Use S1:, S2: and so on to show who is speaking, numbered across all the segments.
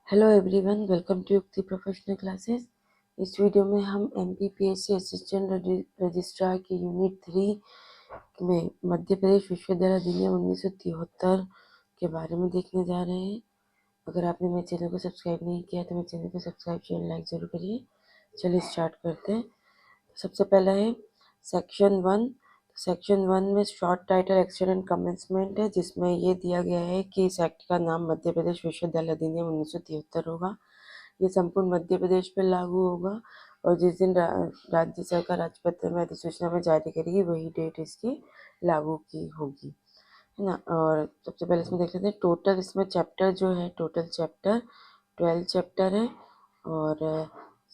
S1: Hello everyone, welcome to युक्ति professional classes. इस video में हम एमपीपीएससी असिस्टेंट रजिस्ट्रार की यूनिट 3 में मध्य प्रदेश विश्वविद्यालय अधिनियम 1973 के बारे में देखने जा रहे हैं। अगर आपने मेरे चैनल को सब्सक्राइब नहीं किया तो मेरे चैनल को सब्सक्राइब शेयर लाइक ज़रूर करिए। चलिए स्टार्ट करते हैं। सबसे पहला है सेक्शन 1। सेक्शन 1 में short title extend and commencement है, जिसमें ये दिया गया है कि इस एक्ट का नाम मध्य प्रदेश विश्वविद्यालय अधिनियम 1973 होगा। ये संपूर्ण मध्य प्रदेश पर लागू होगा और जिस दिन राज्य सरकार राजपत्र में अधिसूचना में जारी करेगी वही डेट इसकी लागू की होगी, है ना। और सबसे पहले इसमें देख लेते हैं टोटल इसमें चैप्टर जो है, टोटल चैप्टर 12 चैप्टर है और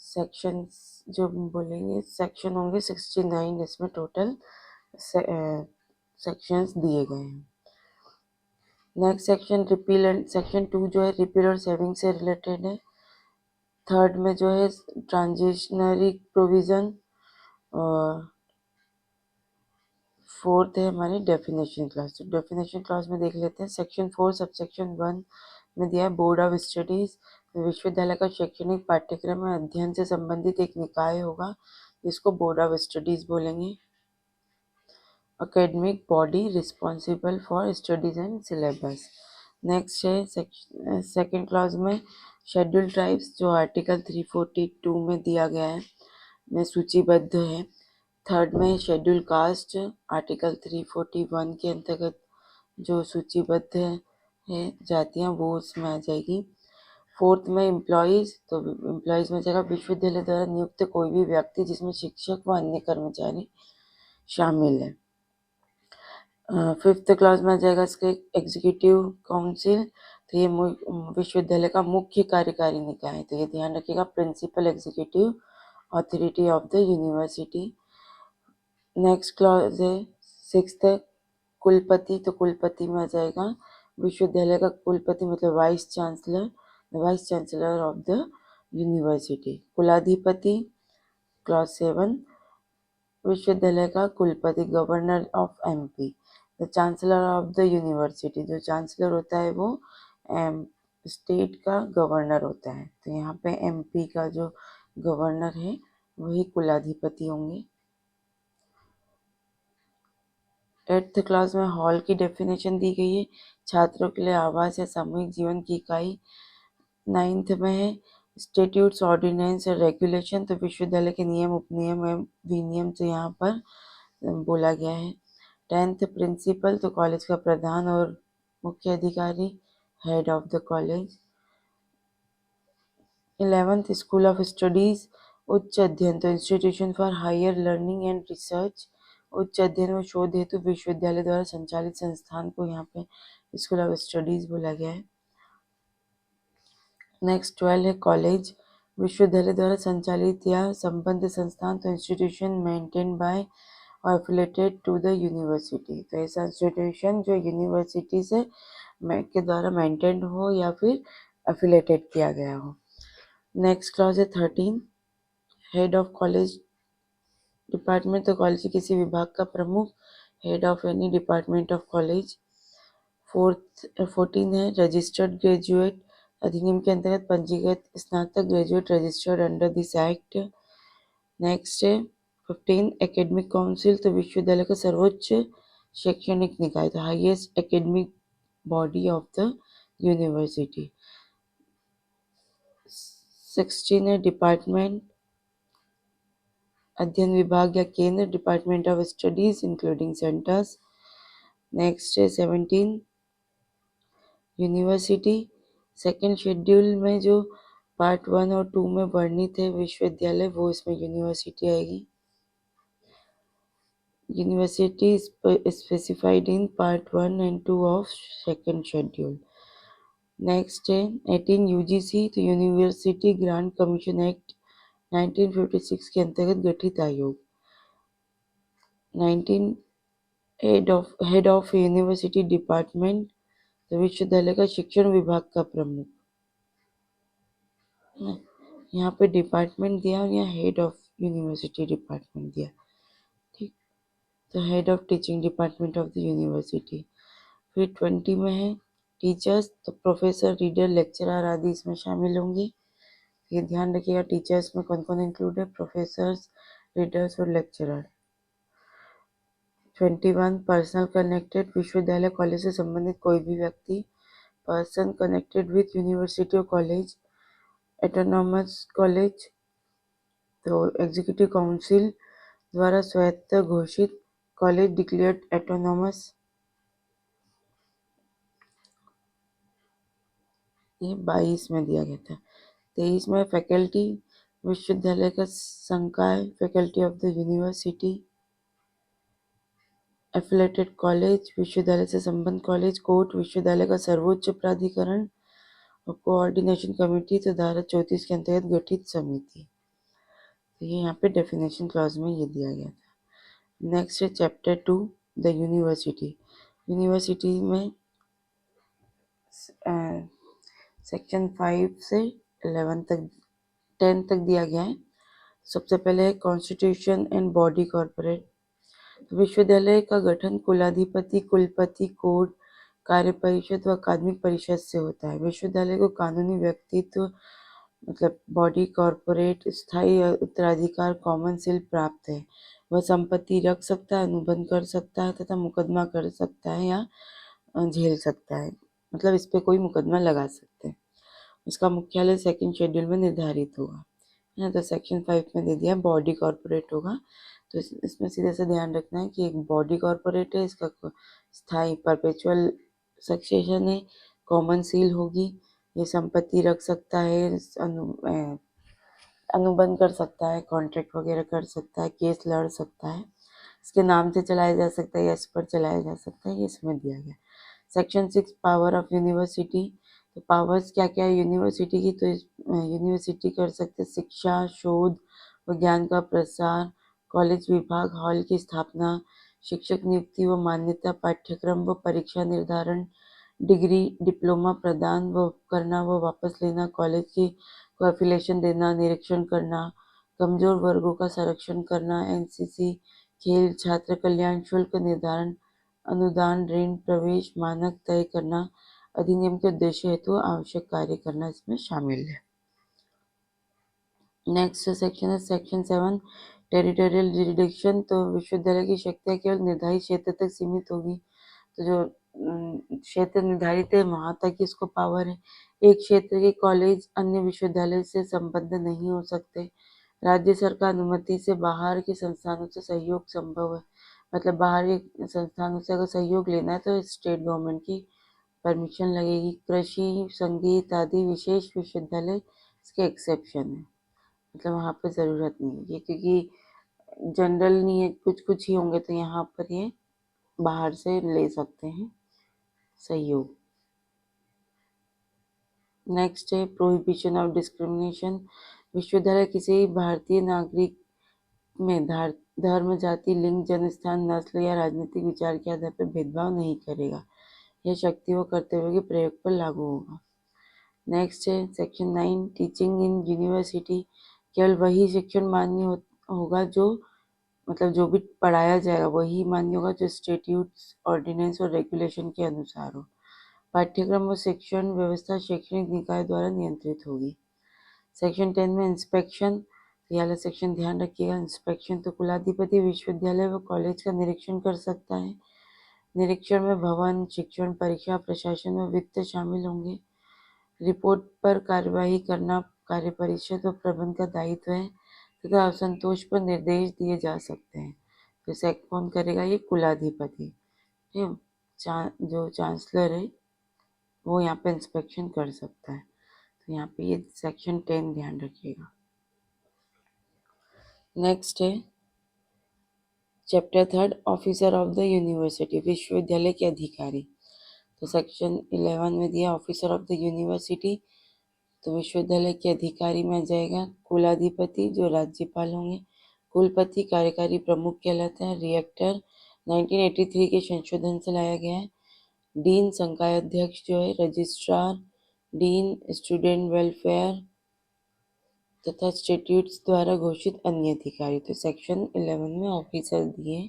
S1: सेक्शन जो बोलेंगे सेक्शन होंगे 69 इसमें टोटल सेक्शंस दिए गए हैं। Next section repeal and section 2 जो है रिपील और सेविंग से रिलेटेड है। थर्ड में जो है ट्रांजिशनरी प्रोविज़न और फोर्थ है हमारी डेफिनेशन क्लास। तो डेफिनेशन क्लास में देख लेते हैं सेक्शन 4 सबसेक्शन 1 में दिया है बोर्ड ऑफ स्टडीज। विश्वविद्यालय का शैक्षणिक पाठ्यक्रम में अध्ययन से संबंधित एक निकाय होगा जिसको बोर्ड ऑफ स्टडीज बोलेंगे। academic body responsible for studies and syllabus। Next है सेकेंड क्लास में शेड्यूल ट्राइब्स जो आर्टिकल 342 में दिया गया है में सूचीबद्ध है। थर्ड में शेड्यूल कास्ट आर्टिकल 341 के अंतर्गत जो सूचीबद्ध है जातियाँ वो उसमें आ जाएगी। फोर्थ में एम्प्लॉयज़, तो एम्प्लॉयज़ में जाएगा विश्वविद्यालय द्वारा नियुक्त कोई भी व्यक्ति जिसमें शिक्षक व अन्य कर्मचारी शामिल है। फिफ्थ क्लास में आ जाएगा इसके एग्जीक्यूटिव काउंसिल। तो ये विश्वविद्यालय का मुख्य कार्यकारी निकाय है, तो ये ध्यान रखिएगा principal executive authority of the university. Next class है सिक्स्थ कुलपति। तो कुलपति में आ जाएगा विश्वविद्यालय का कुलपति मतलब vice chancellor of the university. कुलाधिपति क्लास 7 विश्वविद्यालय का कुलपति governor of MP. The chancellor of the university, जो चांसलर होता है वो स्टेट का गवर्नर होता है, तो यहाँ पे एमपी का जो गवर्नर है वही कुलाधिपति होंगे। 8th क्लास में हॉल की डेफिनेशन दी गई है, छात्रों के लिए आवास या सामूहिक जीवन की इकाई। 9th में है स्टेट्यूट्स ऑर्डिनेंस और रेगुलेशन, तो विश्वविद्यालय के नियम उपनियम एवं विनियम से यहाँ पर बोला गया है। 10th प्रिंसिपल, तो कॉलेज का प्रधान और मुख्य अधिकारी head of the college. 11th school of studies उच्च अध्ययन, तो institution for higher learning and research, उच्च अध्ययन व शोध हेतु विश्वविद्यालय द्वारा संचालित संस्थान को यहाँ पे स्कूल ऑफ स्टडीज बोला गया है। नेक्स्ट 12 है कॉलेज, विश्वविद्यालय द्वारा संचालित या संबद्ध संस्थान, तो इंस्टीट्यूशन मेंटेन बाय और एफिलेटेड टू द यूनिवर्सिटी, तो ऐसा इंस्टीट्यूशन जो यूनिवर्सिटी से के द्वारा मेंटेन हो या फिर एफिलेटेड किया गया हो। नेक्स्ट क्लास है 13 हेड ऑफ कॉलेज डिपार्टमेंट, तो कॉलेज के किसी विभाग का प्रमुख head of any department of college. 14 है रजिस्टर्ड ग्रेजुएट, अधिनियम के अंतर्गत पंजीकृत स्नातक graduate registered under this act. Next है 15 एकेडमिक काउंसिल, तो विश्वविद्यालय का सर्वोच्च शैक्षणिक निकाय, तो highest academic body of the university. 16 है डिपार्टमेंट अध्ययन विभाग या केंद्र, department of studies including centres. Next है 17 यूनिवर्सिटी, सेकेंड शेड्यूल में जो पार्ट 1 और 2 में वर्णित है विश्वविद्यालय वो इसमें यूनिवर्सिटी आएगी। University specified in part 1 and 2 of second schedule. Next है 18 यूजीसी, तो यूनिवर्सिटी ग्रांट कमीशन एक्ट 1956 के अंतर्गत गठित आयोग। 19 हेड ऑफ यूनिवर्सिटी डिपार्टमेंट, तो विश्वविद्यालय का शिक्षण विभाग का प्रमुख। यहाँ पे डिपार्टमेंट दिया और यहाँ हेड ऑफ यूनिवर्सिटी डिपार्टमेंट दिया, ठीक। तो head of teaching department of the university. फिर 20 में है टीचर्स, तो प्रोफेसर, रीडर, लेक्चरर आदि इसमें शामिल होंगे। ये ध्यान रखिएगा, टीचर्स में कौन कौन इंक्लूड है, प्रोफेसर्स, रीडर्स और लेक्चरर। 21 पर्सनल कनेक्टेड, विश्वविद्यालय कॉलेज से संबंधित कोई भी व्यक्ति। पर्सन कनेक्टेड विथ यूनिवर्सिटी और कॉलेज, एटोनॉमस कॉलेज, तो एग्जीक्यूटिव काउंसिल द्वारा स्वायत्त घोषित कॉलेज डिक्लेयर्ड एटोनॉमस। ये 22 में दिया गया था। 23 में फैकल्टी, विश्वविद्यालय का संकाय, faculty of the university. Affiliated college, विश्वविद्यालय से संबद्ध कॉलेज। कोर्ट, विश्वविद्यालय का सर्वोच्च प्राधिकरण। और कोऑर्डिनेशन कमेटी, तो धारा 34 के अंतर्गत गठित समिति। तो ये यहाँ पे डेफिनेशन क्लॉज में ये दिया गया था। नेक्स्ट है चैप्टर 2, द यूनिवर्सिटी। यूनिवर्सिटी में सेक्शन 5 से 11 तक 10 तक दिया गया है। सबसे पहले है कॉन्स्टिट्यूशन एंड बॉडी कॉर्पोरेट। विश्वविद्यालय का गठन कुलाधिपति, कुलपति, कोड, कार्य परिषद व अकादमिक परिषद से होता है। विश्वविद्यालय को कानूनी व्यक्तित्व मतलब बॉडी कॉर्पोरेट, स्थायी उत्तराधिकार, कॉमन सील प्राप्त है। वह संपत्ति रख सकता है, अनुबंध कर सकता है तथा मुकदमा कर सकता है या झेल सकता है, मतलब इस पे कोई मुकदमा लगा सकते हैं। उसका मुख्यालय सेकंड शेड्यूल में निर्धारित होगा, है ना। तो सेक्शन 5 में दे दिया बॉडी कॉर्पोरेट होगा। तो इसमें सीधे से ध्यान रखना है कि एक बॉडी कॉर्पोरेट है, इसका स्थायी परपेचुअल सक्सेशन है, कॉमन सील होगी, ये संपत्ति रख सकता है, अनुबंध कर सकता है, कॉन्ट्रैक्ट वगैरह कर सकता है, केस लड़ सकता है, इसके नाम से चलाया जा सकता है या इस पर चलाया जा सकता है, ये इसमें दिया गया। Section 6 power of university. तो पावर्स क्या क्या है यूनिवर्सिटी की, तो यूनिवर्सिटी कर सकते शिक्षा, शोध व ज्ञान का प्रसार, कॉलेज विभाग, हॉल की स्थापना, शिक्षक नियुक्ति व मान्यता, पाठ्यक्रम व परीक्षा निर्धारण, डिग्री डिप्लोमा प्रदान व करना व वापस लेना, कॉलेज की को एफिलिएशन देना, निरीक्षण करना, कमजोर वर्गों का संरक्षण करना, एनसीसी, खेल, छात्र कल्याण, शुल्क निर्धारण, अनुदान, ऋण, प्रवेश मानक तय करना, अधिनियम के उद्देश्य हेतु आवश्यक कार्य करना इसमें शामिल है। नेक्स्ट सेक्शन है सेक्शन 7 टेरिटोरियल जुरिडिक्शन। तो विश्वविद्यालय की शक्तियाँ केवल निर्धारित क्षेत्र तक सीमित होगी। तो जो क्षेत्र निर्धारित है वहाँ तक ही इसको पावर है। एक क्षेत्र के कॉलेज अन्य विश्वविद्यालय से संबद्ध नहीं हो सकते। राज्य सरकार अनुमति से बाहर के संस्थानों से सहयोग संभव है, मतलब बाहर के संस्थानों से अगर सहयोग लेना है तो स्टेट गवर्नमेंट की परमिशन लगेगी। कृषि, संगीत आदि विशेष विश्वविद्यालय इसके एक्सेप्शन है, मतलब वहाँ पर ज़रूरत नहीं है क्योंकि जनरल नहीं है, कुछ कुछ ही होंगे तो यहाँ पर ये बाहर से ले सकते हैं सहयोग। नेक्स्ट है प्रोहिबिशन ऑफ डिस्क्रिमिनेशन। विश्वविद्यालय किसी भारतीय नागरिक में धर्म, जाति, लिंग, जन्मस्थान, नस्ल या राजनीतिक विचार के आधार पर भेदभाव नहीं करेगा। यह शक्ति व कर्तव्य के प्रयोग पर लागू होगा। नेक्स्ट है सेक्शन 9 टीचिंग इन यूनिवर्सिटी। केवल वही शिक्षण मान्य होगा जो मतलब जो भी पढ़ाया जाएगा वही मान्य होगा जो स्टेट्यूट्स, ऑर्डिनेंस और रेगुलेशन के अनुसार हो। पाठ्यक्रम और शिक्षण व्यवस्था शैक्षणिक निकाय द्वारा नियंत्रित होगी। सेक्शन 10 में इंस्पेक्शन, ये वाला सेक्शन ध्यान रखिएगा। इंस्पेक्शन तो कुलाधिपति विश्वविद्यालय व कॉलेज का निरीक्षण कर सकता है। निरीक्षण में भवन, शिक्षण, परीक्षा, प्रशासन व वित्त शामिल होंगे। रिपोर्ट पर कार्यवाही करना कार्य परिषद व प्रबंध का दायित्व है तथा असंतोष पर निर्देश दिए जा सकते हैं। तो इसे कौन करेगा, ये कुलाधिपति, ठीक है। जो चांसलर है वो यहाँ पे इंस्पेक्शन कर सकता है। तो यहाँ पे ये सेक्शन 10 ध्यान रखिएगा। नेक्स्ट है chapter 3 officer of the university, विश्वविद्यालय के अधिकारी। तो सेक्शन 11 में दिया ऑफिसर ऑफ द यूनिवर्सिटी, तो विश्वविद्यालय के अधिकारी में आ जाएगा कुलाधिपति जो राज्यपाल होंगे, कुलपति कार्यकारी प्रमुख कहलाता है, रिएक्टर 1983 के संशोधन से लाया गया है, डीन संकाय अध्यक्ष जो है, रजिस्ट्रार, डीन स्टूडेंट वेलफेयर तथा इंस्टीट्यूट्स द्वारा घोषित अन्य अधिकारी। तो सेक्शन 11 में ऑफिसर दिए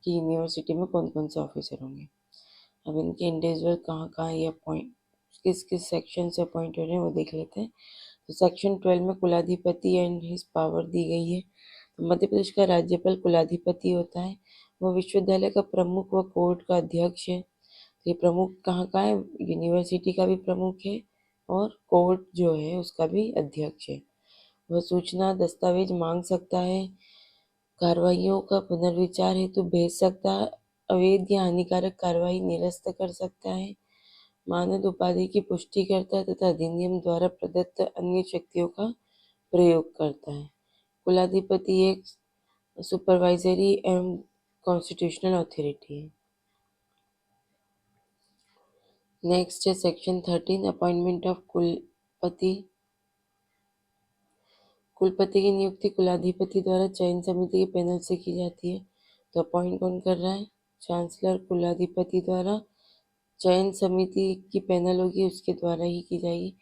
S1: कि यूनिवर्सिटी में कौन कौन से ऑफिसर होंगे। अब इनके इंडिविजुअल कहाँ कहाँ ये अपॉइंट किस किस सेक्शन से अपॉइंट हो रहे हैं वो देख लेते हैं। तो सेक्शन 12 में कुलाधिपति एंड हिज पावर दी गई है। तो मध्य प्रदेश का राज्यपाल कुलाधिपति होता है। वह विश्वविद्यालय का प्रमुख व कोर्ट का अध्यक्ष है। तो ये प्रमुख कहाँ का है, यूनिवर्सिटी का भी प्रमुख है और कोर्ट जो है उसका भी अध्यक्ष है। वह सूचना दस्तावेज मांग सकता है, कार्रवाइयों का पुनर्विचार हेतु भेज सकता है, अवैध या हानिकारक कार्रवाई निरस्त कर सकता है, मानद उपाधि की पुष्टि करता है तथा अधिनियम द्वारा प्रदत्त अन्य शक्तियों का प्रयोग करता है। कुलाधिपति एक सुपरवाइजरी एवं कॉन्स्टिट्यूशनल अथॉरिटी है। नेक्स्ट है सेक्शन 13 अपॉइंटमेंट ऑफ कुलपति। कुलपति की नियुक्ति कुलाधिपति द्वारा चयन समिति के पैनल से की जाती है। तो अपॉइंट कौन कर रहा है, चांसलर कुलाधिपति द्वारा। चयन समिति की पैनल होगी उसके द्वारा ही की जाएगी।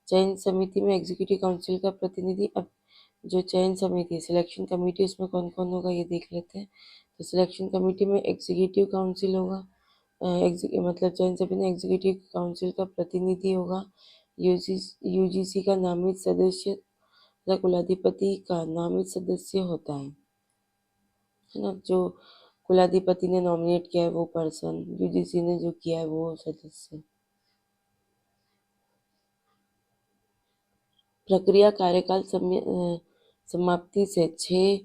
S1: चयन समिति में एग्जीक्यूटिव काउंसिल का प्रतिनिधि। अब जो चयन समिति सिलेक्शन कमेटी उसमें कौन कौन होगा ये देख लेते हैं। तो सिलेक्शन कमेटी में एग्जीक्यूटिव काउंसिल होगा, मतलब चयन समिति में एग्जीक्यूटिव काउंसिल का प्रतिनिधि होगा। यूजीसी का नामित सदस्य तथा कुलाधिपति का नामित सदस्य होता है ना। जो कुलाधिपति ने नॉमिनेट किया है वो पर्सन, यूजीसी ने जो किया है वो सदस्य। प्रक्रिया कार्यकाल समाप्ति से 6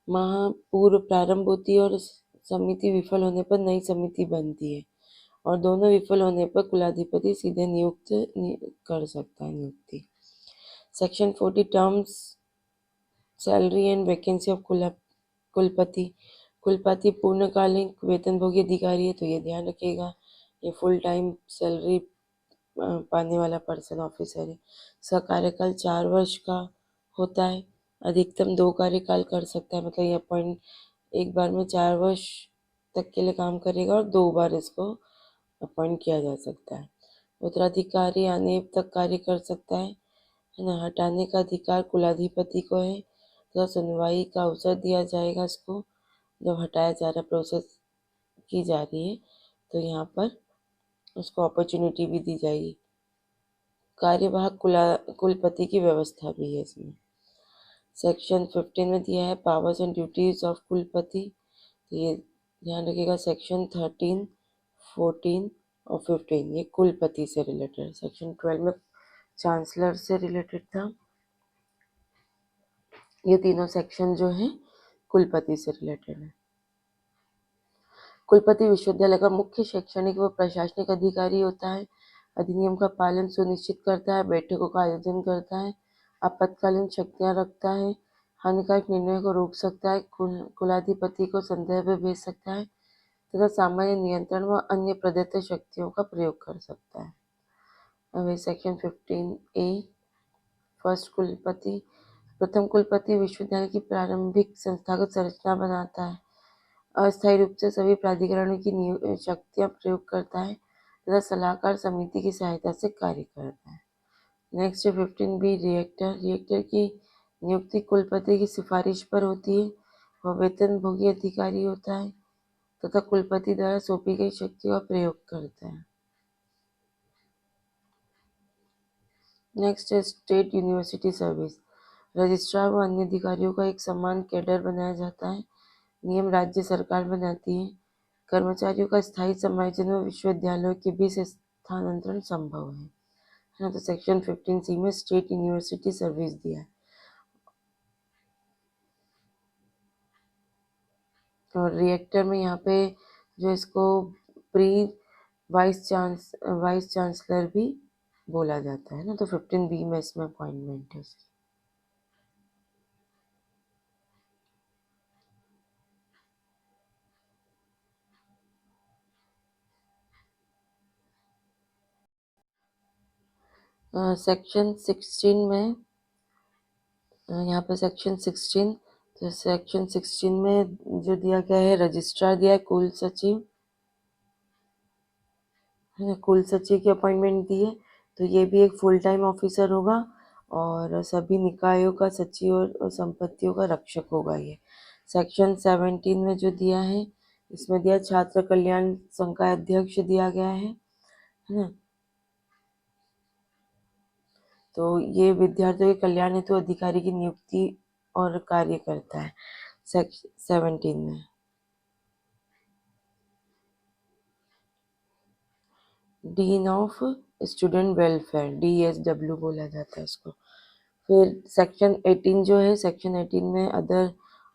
S1: माह पूर्व प्रारंभ होती है और समिति विफल होने पर नई समिति बनती है और दोनों विफल होने पर कुलाधिपति सीधे नियुक्त कर सकता है नियुक्ति। Section 40 terms salary and vacancy of कुलपति। कुलपति पूर्णकालिक वेतनभोगी अधिकारी है तो ये ध्यान रखिएगा, ये फुल टाइम सैलरी पाने वाला पर्सन ऑफिसर है। इसका कार्यकाल 4 वर्ष का होता है, अधिकतम 2 कार्यकाल कर सकता है, मतलब ये अपॉइंट एक बार में 4 वर्ष तक के लिए काम करेगा और 2 बार इसको अपॉइंट किया जा सकता है। उत्तराधिकारी आने तक कार्य कर सकता है ना। हटाने का अधिकार कुलाधिपति को है, तो सुनवाई का अवसर दिया जाएगा इसको जब हटाया जा रहा प्रोसेस की जा रही है तो यहाँ पर उसको अपॉर्चुनिटी भी दी जाएगी। कार्यवाहक कुलपति की व्यवस्था भी है इसमें। सेक्शन 15 में दिया है पावर्स एंड ड्यूटीज ऑफ कुलपति। तो ये ध्यान रखिएगा सेक्शन 13, 14 और 15 ये कुलपति से रिलेटेड है। सेक्शन 12 में चांसलर से रिलेटेड था। ये तीनों सेक्शन जो है कुलपति से रिलेटेड है। कुलपति विश्वविद्यालय का मुख्य शैक्षणिक व प्रशासनिक अधिकारी होता है। अधिनियम का पालन सुनिश्चित करता है, बैठकों का आयोजन करता है, आपातकालीन शक्तियां रखता है, हानिकारक निर्णय को रोक सकता है, कुलाधिपति को संदेह में भेज सकता है तथा सामान्य नियंत्रण व अन्य प्रदत्त शक्तियों का प्रयोग कर सकता है। अब सेक्शन 15A फर्स्ट कुलपति। प्रथम कुलपति विश्वविद्यालय की प्रारंभिक संस्थागत संरचना बनाता है, अस्थायी रूप से सभी प्राधिकरणों की शक्तियां प्रयोग करता है तथा सलाहकार समिति की सहायता से कार्य करता है। Next 15B reactor. रिएक्टर की नियुक्ति कुलपति की सिफारिश पर होती है। वह वेतनभोगी अधिकारी होता है तथा कुलपति द्वारा सौंपी गई शक्तियों का प्रयोग करता है। नेक्स्ट है स्टेट यूनिवर्सिटी सर्विस। रजिस्ट्रार व अन्य अधिकारियों का एक समान कैडर बनाया जाता है। नियम राज्य सरकार बनाती है। कर्मचारियों का स्थायी समायोजन व विश्वविद्यालयों के बीच स्थानांतरण संभव है ना। तो सेक्शन 15C में स्टेट यूनिवर्सिटी सर्विस दिया है। और रिएक्टर में यहाँ पे जो इसको प्री वाइस चांसलर भी बोला जाता है ना। तो 15B में इसमें अपॉइंटमेंट है उसकी। सेक्शन 16 में यहाँ पे सेक्शन 16, तो सेक्शन 16 में जो दिया गया है रजिस्ट्रार दिया है, कुल सचिव है ना, कुल सचिव की अपॉइंटमेंट दी है। तो ये भी एक फुल टाइम ऑफिसर होगा और सभी निकायों का सचिव और संपत्तियों का रक्षक होगा ये। सेक्शन 17 में जो दिया है इसमें दिया छात्र कल्याण संघ का अध्यक्ष दिया गया है ना। तो ये विद्यार्थियों के कल्याण हेतु अधिकारी की नियुक्ति और कार्य करता है। सेक्शन 17 में dean of student welfare, DSW बोला जाता है इसको। फिर सेक्शन 18 जो है, सेक्शन 18 में अदर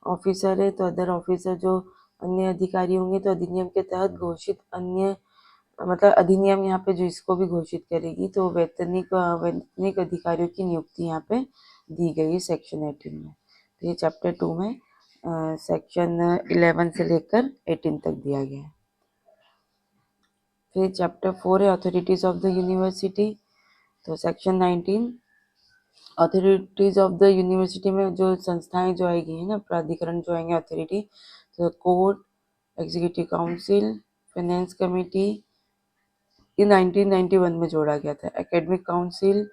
S1: ऑफिसर है, तो अदर ऑफिसर जो अन्य अधिकारी होंगे, तो अधिनियम के तहत घोषित अन्य, मतलब अधिनियम यहाँ पे जो इसको भी घोषित करेगी, तो वैतनिक अधिकारियों की नियुक्ति यहाँ पे दी गई है सेक्शन 18 में। तो ये चैप्टर 2 में सेक्शन 11 से लेकर 18 तक दिया गया है। फिर चैप्टर 4 है अथॉरिटीज ऑफ द यूनिवर्सिटी। तो section 19 authorities of the university में जो संस्थाएं जो आएगी है ना, प्राधिकरण जो आएंगे अथॉरिटी, तो court, executive council, finance committee, ये 1991 में जोड़ा गया था। Academic council,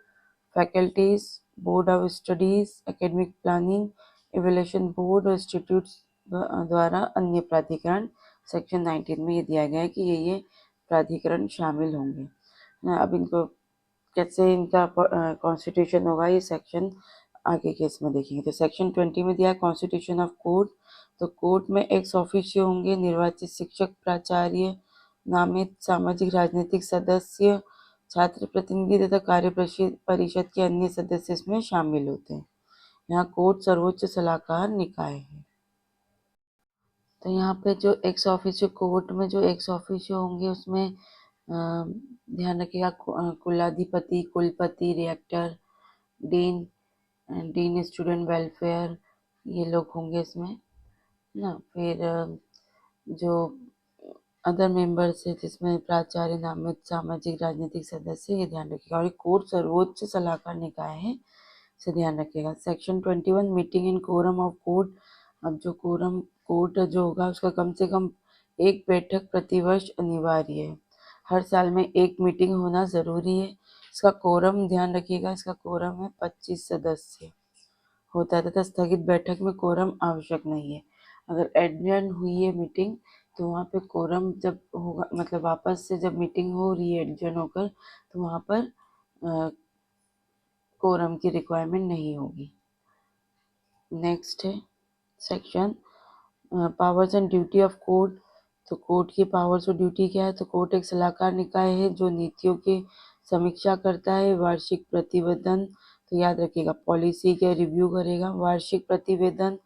S1: faculties, board of studies, academic planning, evaluation board और इंस्टीट्यूट्स द्वारा अन्य प्राधिकरण सेक्शन 19 में ये दिया गया है कि ये प्राधिकरण शामिल होंगे। अब इनको कैसे इनका कॉन्स्टिट्यूशन होगा, ये सेक्शन आगे के इसमें देखेंगे। तो सेक्शन 20 में दिया है कॉन्स्टिट्यूशन ऑफ कोर्ट। तो कोर्ट में एक्स ऑफिशियो होंगे निर्वाचित शिक्षक, प्राचार्य, नामित सामाजिक राजनीतिक सदस्य, छात्र प्रतिनिधि तथा कार्य परिषद के अन्य सदस्य इसमें शामिल होते हैं। यहाँ कोर्ट सर्वोच्च सलाहकार निकाय है। तो यहाँ पे जो एक्स ऑफिशियो कोर्ट में जो एक्स ऑफिशियो होंगे उसमें ध्यान रखिएगा कुलाधिपति, कुलपति, reactor, dean, dean student welfare, ये लोग होंगे इसमें ना। फिर जो अदर मेंबर्स है जिसमें प्राचार्य, नामित सामाजिक राजनीतिक सदस्य, ये ध्यान रखिएगा। और कोर्ट सर्वोच्च सलाहकार निकाय है, इसे ध्यान रखिएगा। Section 21 meeting and quorum of court. अब जो कोर्ट जो होगा उसका कम से कम एक बैठक प्रतिवर्ष अनिवार्य है। हर साल में एक मीटिंग होना जरूरी है। इसका कोरम ध्यान रखिएगा, इसका कोरम है 25 सदस्य होता है तथा स्थगित बैठक में कोरम आवश्यक नहीं है। अगर एडजर्न हुई है मीटिंग तो वहाँ पे कोरम जब होगा, मतलब वापस से जब मीटिंग हो रही है एडजर्न होकर, तो वहाँ पर कोरम की रिक्वायरमेंट नहीं होगी। नेक्स्ट है section powers and duty of court. तो कोर्ट की पावर्स और ड्यूटी क्या है? तो कोर्ट एक सलाहकार निकाय है जो नीतियों की समीक्षा करता है। वार्षिक प्रतिवेदन, तो याद रखिएगा पॉलिसी के रिव्यू करेगा। वार्षिक प्रतिवेदन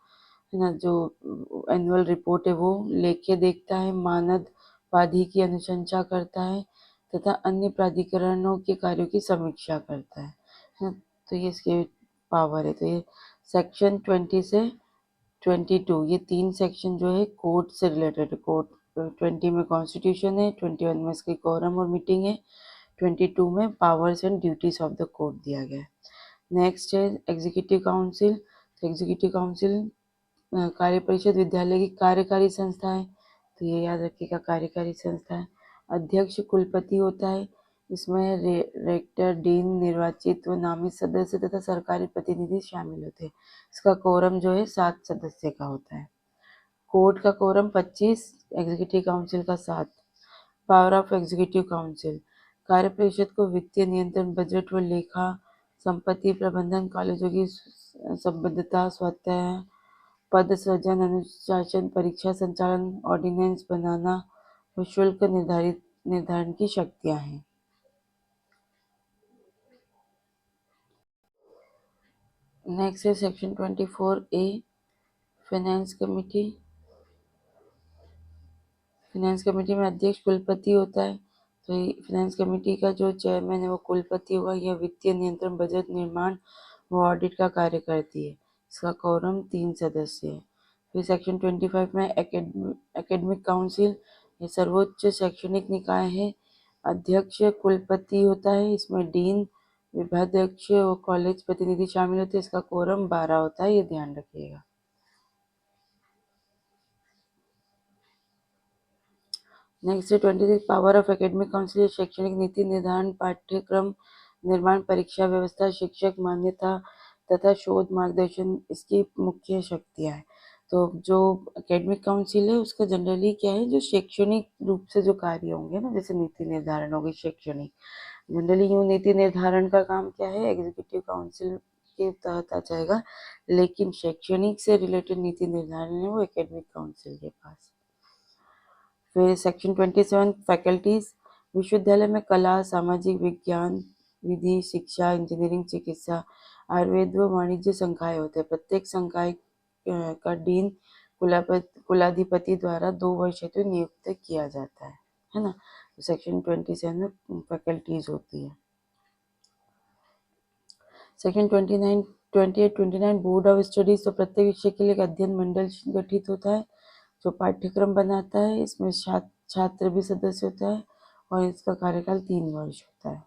S1: है ना, जो एनुअल रिपोर्ट है वो लेके देखता है। मानद उपाधि की अनुशंसा करता है तथा अन्य प्राधिकरणों के कार्यों की समीक्षा करता है। तो ये इसके पावर है। तो ये सेक्शन 20 से 22, ये 3 सेक्शन जो है कोर्ट से रिलेटेड है। कोर्ट 20 में कॉन्स्टिट्यूशन है, 21 में इसकी कोरम और मीटिंग है, 22 में powers and duties of the court दिया गया है। नेक्स्ट है एग्जीक्यूटिव काउंसिल। तो एग्जीक्यूटिव काउंसिल कार्य परिषद विद्यालय की कार्यकारी संस्था है। तो ये याद रखिएगा कार्यकारी संस्था है। अध्यक्ष कुलपति होता है। इसमें रेक्टर, डीन, निर्वाचित व नामित सदस्य तथा सरकारी प्रतिनिधि शामिल होते हैं। इसका कोरम जो है 7 सदस्य का होता है। कोर्ट का कोरम 25, एग्जीक्यूटिव काउंसिल का 7। पावर ऑफ एग्जीक्यूटिव काउंसिल, कार्य परिषद को वित्तीय नियंत्रण, बजट व लेखा, संपत्ति प्रबंधन, कॉलेजों की संबद्धता, स्वतः पद सृजन, अनुशासन, परीक्षा संचालन, ऑर्डिनेंस बनाना व शुल्क निर्धारण की शक्तियां हैं। नेक्स्ट है section 24A finance committee. Finance committee में अध्यक्ष कुलपति होता है। तो फाइनेंस कमेटी का जो चेयरमैन है वो कुलपति होगा। यह वित्तीय नियंत्रण, बजट निर्माण व ऑडिट का कार्य करती है। इसका कोरम 3 सदस्य है। फिर सेक्शन 25 में एकेडमिक काउंसिल, ये सर्वोच्च शैक्षणिक निकाय है। अध्यक्ष कुलपति होता है। इसमें डीन, विभाध्यक्ष और कॉलेज प्रतिनिधि शामिल होते हैं। इसका कोरम 12 होता है, ये ध्यान रखिएगा। नेक्स्ट है 26 पावर ऑफ एकेडमिक काउंसिल, शैक्षणिक नीति निर्धारण, पाठ्यक्रम निर्माण, परीक्षा व्यवस्था, शिक्षक मान्यता तथा शोध मार्गदर्शन इसकी मुख्य शक्तियाँ हैं। तो जो एकेडमिक काउंसिल है उसका जनरली क्या है, जो शैक्षणिक रूप से जो कार्य होंगे ना, जैसे नीति निर्धारण हो गई शैक्षणिक, जनरली यूँ नीति निर्धारण का काम क्या है, एग्जीक्यूटिव काउंसिल के तहत आ जाएगा, लेकिन शैक्षणिक से रिलेटेड नीति निर्धारण है वो एकेडमिक काउंसिल के पास। फिर सेक्शन 27 फैकल्टीज, विश्वविद्यालय में कला, सामाजिक विज्ञान, विधि, शिक्षा, इंजीनियरिंग, चिकित्सा, आयुर्वेद व वाणिज्य संकाय होते हैं। प्रत्येक संकाय का डीन कुलाधिपति द्वारा 2 वर्ष हेतु नियुक्त किया जाता है ना। सेक्शन 27 में फैकल्टीज होती है। सेक्शन 29 28 29 बोर्ड ऑफ स्टडीज, तो प्रत्येक विषय के लिए एक अध्ययन मंडल गठित होता है जो पाठ्यक्रम बनाता है। इसमें छात्र भी सदस्य होता है और इसका कार्यकाल 3 वर्ष होता है।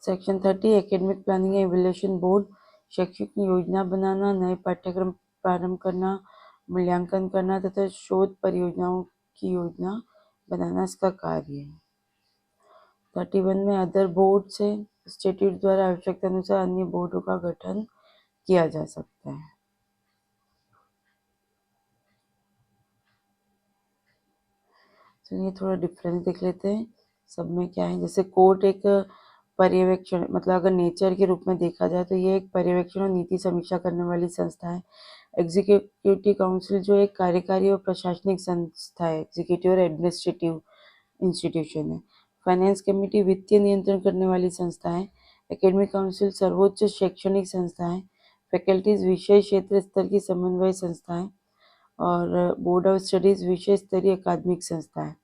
S1: Section 30 academic planning and evaluation board, शैक्षिक योजना बनाना, नए पाठ्यक्रम प्रारंभ करना, मूल्यांकन करना तथा शोध परियोजनाओं की योजना बनाना इसका कार्य है। 31 में अदर बोर्ड से इंस्टीट्यूट द्वारा आवश्यकता अनुसार अन्य बोर्डों का गठन किया जा सकता है। चलिए थोड़ा डिफरेंस देख लेते हैं सब में क्या है। जैसे कोर्ट एक पर्यवेक्षण, मतलब अगर नेचर के रूप में देखा जाए तो ये एक पर्यवेक्षण और नीति समीक्षा करने वाली संस्था है। एग्जीक्यूटिव काउंसिल जो एक कार्यकारी और प्रशासनिक संस्था है, एग्जीक्यूटिव और एडमिनिस्ट्रेटिव इंस्टीट्यूशन है। फाइनेंस कमेटी वित्तीय नियंत्रण करने वाली संस्था है। एकेडमिक काउंसिल सर्वोच्च शैक्षणिक संस्था है। फैकल्टीज विषय क्षेत्र स्तर की समन्वय संस्था है और बोर्ड ऑफ स्टडीज विषय स्तरीय अकादमिक संस्था है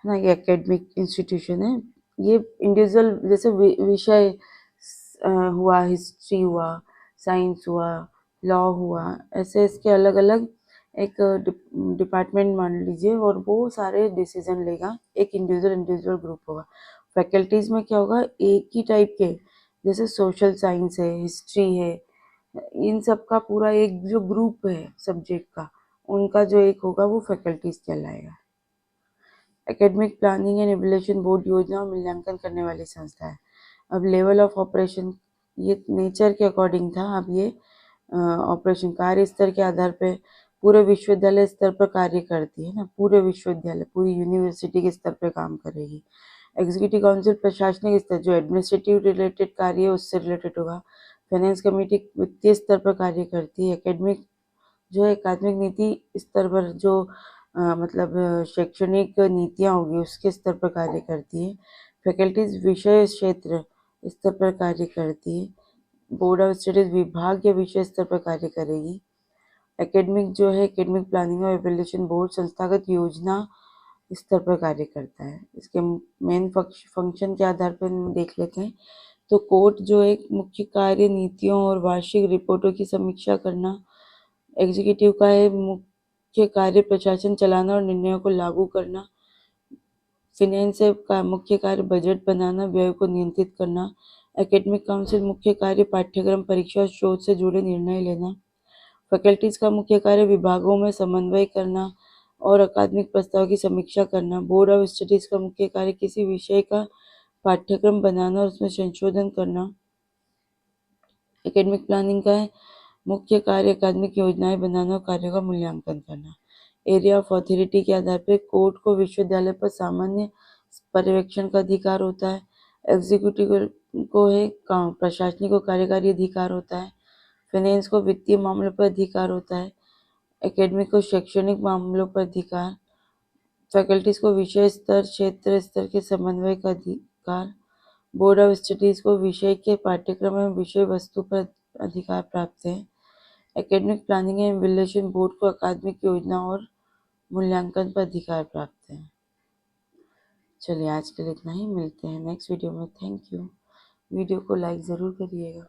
S1: ना। ये एकेडमिक इंस्टीट्यूशन है। ये इंडिविजुअल जैसे विषय हुआ, हिस्ट्री हुआ, साइंस हुआ, लॉ हुआ, ऐसे इसके अलग अलग एक डिपार्टमेंट मान लीजिए और वो सारे डिसीजन लेगा। एक इंडिविजुअल ग्रुप होगा। फैकल्टीज में क्या होगा, एक ही टाइप के, जैसे सोशल साइंस है, हिस्ट्री है, इन सब का पूरा एक जो ग्रुप है सब्जेक्ट का, उनका जो एक होगा वो फैकल्टीज कहलाएगा। Academic planning and evaluation board योजना और मूल्यांकन करने वाली संस्था है। अब लेवल ऑफ ऑपरेशन, ये नेचर के अकॉर्डिंग था, अब ये ऑपरेशन कार्य स्तर के आधार पे पूरे विश्वविद्यालय स्तर पर कार्य करती है ना। पूरे विश्वविद्यालय, पूरी यूनिवर्सिटी के स्तर पे काम करेगी। एग्जीक्यूटिव काउंसिल प्रशासनिक स्तर, जो एडमिनिस्ट्रेटिव रिलेटेड कार्य है उससे रिलेटेड होगा। फाइनेंस कमेटी वित्तीय स्तर पर कार्य करती है। एकेडमिक जो है अकादमिक नीति स्तर पर जो मतलब शैक्षणिक नीतियाँ होगी उसके स्तर पर कार्य करती है। फैकल्टीज विषय क्षेत्र स्तर पर कार्य करती है। बोर्ड ऑफ स्टडीज विभाग या विषय स्तर पर कार्य करेगी। एकेडमिक जो है एकेडमिक प्लानिंग और इवैल्यूएशन बोर्ड संस्थागत योजना स्तर पर कार्य करता है। इसके मेन फंक्शन के आधार पर देख लेते हैं। तो कोर्ट जो एक मुख्य कार्य नीतियों और वार्षिक रिपोर्टों की समीक्षा करना। एग्जीक्यूटिव का है मुख्य कार्य प्रशासन चलाना और निर्णयों को लागू करना। फिनेंस का मुख्य कार्य बजट बनाना, व्यय को नियंत्रित करना। एकेडमिक काउंसिल मुख्य कार्य पाठ्यक्रम, परीक्षा और शोध से जुड़े निर्णय लेना। फैकल्टीज का मुख्य कार्य विभागों में समन्वय करना और अकादमिक प्रस्ताव की समीक्षा करना। बोर्ड ऑफ स्टडीज का मुख्य कार्य किसी विषय का पाठ्यक्रम बनाना और उसमें संशोधन करना। एकेडमिक प्लानिंग का है मुख्य कार्य अकादमिक योजनाएं बनाना और कार्यों का मूल्यांकन करना। एरिया ऑफ अथॉरिटी के आधार पर कोर्ट को विश्वविद्यालय पर सामान्य पर्यवेक्षण का अधिकार होता है। एग्जीक्यूटिव को है प्रशासनिक और कार्यकारी अधिकार होता है। फाइनेंस को वित्तीय मामलों पर अधिकार होता है। एकेडमिक को शैक्षणिक मामलों पर अधिकार। फैकल्टीज को विषय स्तर क्षेत्र स्तर के समन्वय का अधिकार। बोर्ड ऑफ स्टडीज को विषय के पाठ्यक्रम एवं विषय वस्तु पर अधिकार प्राप्त है। Academic planning and evaluation board को अकादमिक योजना और मूल्यांकन पर अधिकार प्राप्त है। चलिए आज के लिए इतना ही, मिलते हैं नेक्स्ट वीडियो में। Thank you. वीडियो को लाइक ज़रूर करिएगा।